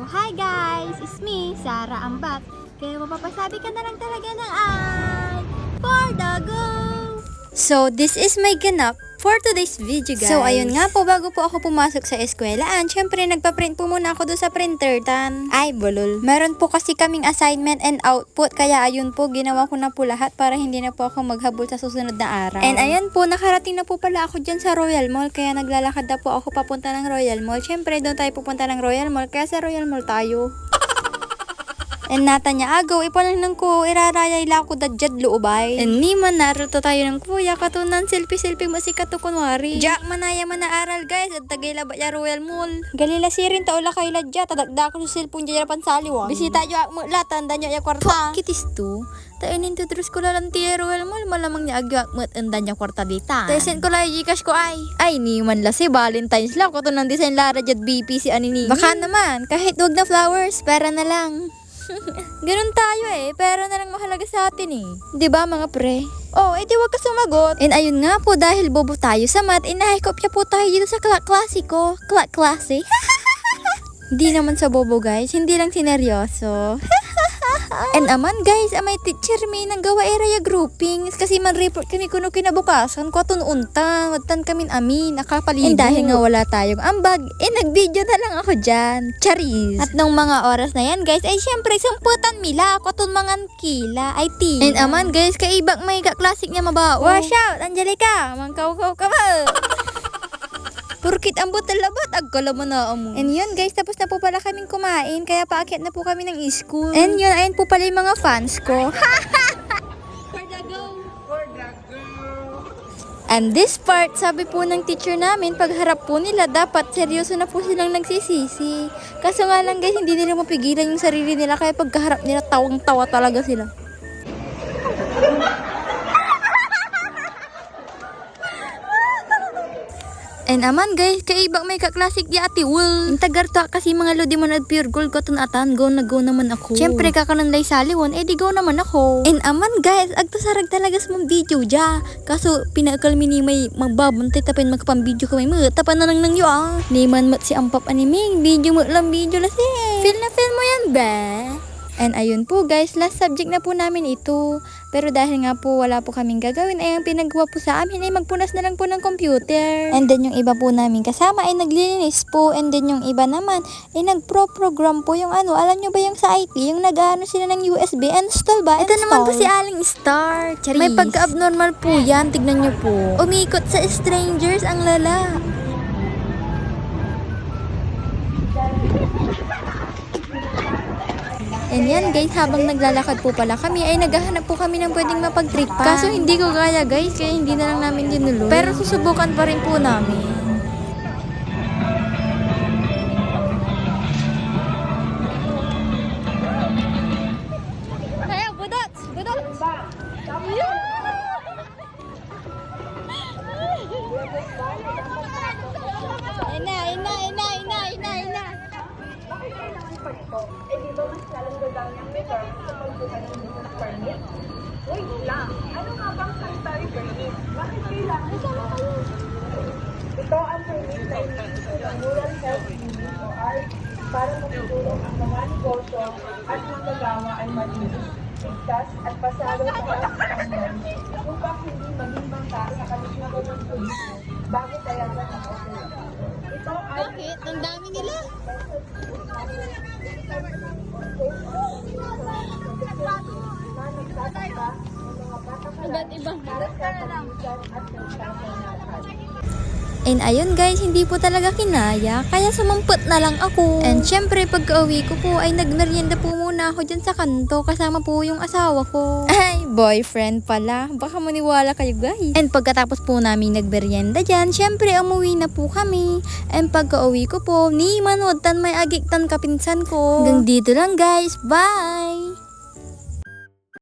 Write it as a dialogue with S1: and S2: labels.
S1: hi guys! It's me, Sarah Ambat. Kaya mapapasabi ka na lang talaga ng ay for the go!
S2: So, this is my ganap for today's video, guys. So, ayun nga po, bago po ako pumasok sa eskwelaan, syempre, nagpa-print po muna ako doon sa printer tan. Ay, bulol. Meron po kasi kaming assignment and output, kaya ayun po, ginawa ko na po lahat para hindi na po ako maghabol sa susunod na araw. And ayun po, nakarating na po pala ako dyan sa Royal Mall, kaya naglalakad na po ako papunta ng Royal Mall. Syempre, doon tayo pupunta ng Royal Mall, kaya sa Royal Mall tayo. And nata niya agaw, ipalang ko, irarayay la ko dadyad luubay. And ni man naruto tayo ng kuya, katunan selfie mo si katukunwari. Jack manaya manaaral guys, at tagay laba ya Royal Mall. Galila sirin taula kay ladya, tadagda ko sa cellphone dya pansaliwang. Bisita yo akmo latan, danyo ya kwarta. Kitis to, tayo nintudrus ko lalang tiya Royal Mall, malamang niya agyo akmo at danyo kwarta dita. Tesen ko lang Gcash ko ay ni man la si Valentine's lang, katunan design lara jad BP si anini. Baka naman, kahit wag na flowers, pera na lang. Ganun tayo pero na lang mahalaga sa atin 'Di ba mga pre? Oh, edi wag ka sumagot. And ayun nga po, dahil bobo tayo sa math, inahikopya po tayo dito sa klasiko. Klase? Hindi naman sa bobo guys, hindi lang sineryoso. And aman guys, amay teacher may nang gawa area groupings kasi man report kami kuno kinabukasan ko atun unta, watan kami amin, nakapaligo. And dahil nga wala tayong ambag, nag-video na lang ako dyan. Charis. At nung mga oras na yan guys, ay syempre sumputan mila ako atun mga kila, ay tina. And aman guys, kaibak may ka-classic niya mabao. Wash out, Angelica, mangkaw-kaw ka ba? Purkit ambot talabat, agkala mo na amo. And yun guys, tapos na po pala kaming kumain, kaya paakyat na po kami ng school. And yun, ayun po pala yung mga fans ko.
S1: For the go!
S2: And this part, sabi po ng teacher namin, pag harap po nila, dapat seryoso na po silang nagsisisi. Kaso nga lang guys, hindi nila mapigilan yung sarili nila, kaya pagkaharap nila, tawang-tawa talaga sila. And aman guys, kaibang may ka-classic di ati Will. Yung tagarta kasi mga lodi man at pure gold ko atan, go na go naman ako. Siyempre kakananday saliwon, di go naman ako. And aman guys, agtasarag talaga sa mong video dya. Kaso pinakalmi ni may magbabantay tapin magpambideo kami mo, tapan na lang nang yo Ni man mat si ampap animing, video mo lang video lasi. Feel na feel mo yan ba? And ayun po guys, last subject na po namin ito. Pero dahil nga po wala po kaming gagawin, ay ang pinagawa po sa amin ay magpunas na lang po ng computer. And then yung iba po namin kasama ay naglilinis po. And then yung iba naman ay nagpro-program po yung alam nyo ba yung sa IT, yung nag-ano sila ng USB, install ba? Ito naman po si Aling Star. Charis. May pagka-abnormal po yan, tignan nyo po. Umikot sa strangers ang lala. And yan guys, habang naglalakad po pala kami, ay naghahanap po kami ng pwedeng mapag-tripan. Kaso hindi ko kaya guys, kaya hindi na lang namin dinuloy. Pero susubukan pa rin po namin.
S1: Kaya, budot! Budot! Ina!
S3: Di ba mas lalong gagawin ang return sa pagbuka ng business permit? Wait lang, ano nga bang sanitary permit? Bakit kailangan sama kayo? Ito ang permit na iniisip ng Rural Health Unit o RD para makitulong ang mga negosyo at manggagawa ay malinis, ligtas at pasado sa health standards upang hindi maging bangka sa kalusugan ng turismo bago tayagan ang operasyon. Ito ay
S1: Bakit? Ang dami nila! Iba't ibang
S2: And ayun guys, hindi po talaga kinaya, kaya sumampot na lang ako. And syempre pagka-uwi ko po ay nagmerienda po muna ako dyan sa kanto, kasama po yung asawa ko. Ay, boyfriend pala, baka maniwala kayo guys. And pagkatapos po namin nagmerienda dyan, syempre umuwi na po kami. And pagka-uwi ko po, ni manod tan may agik tan kapinsan ko. Hanggang dito lang guys, bye!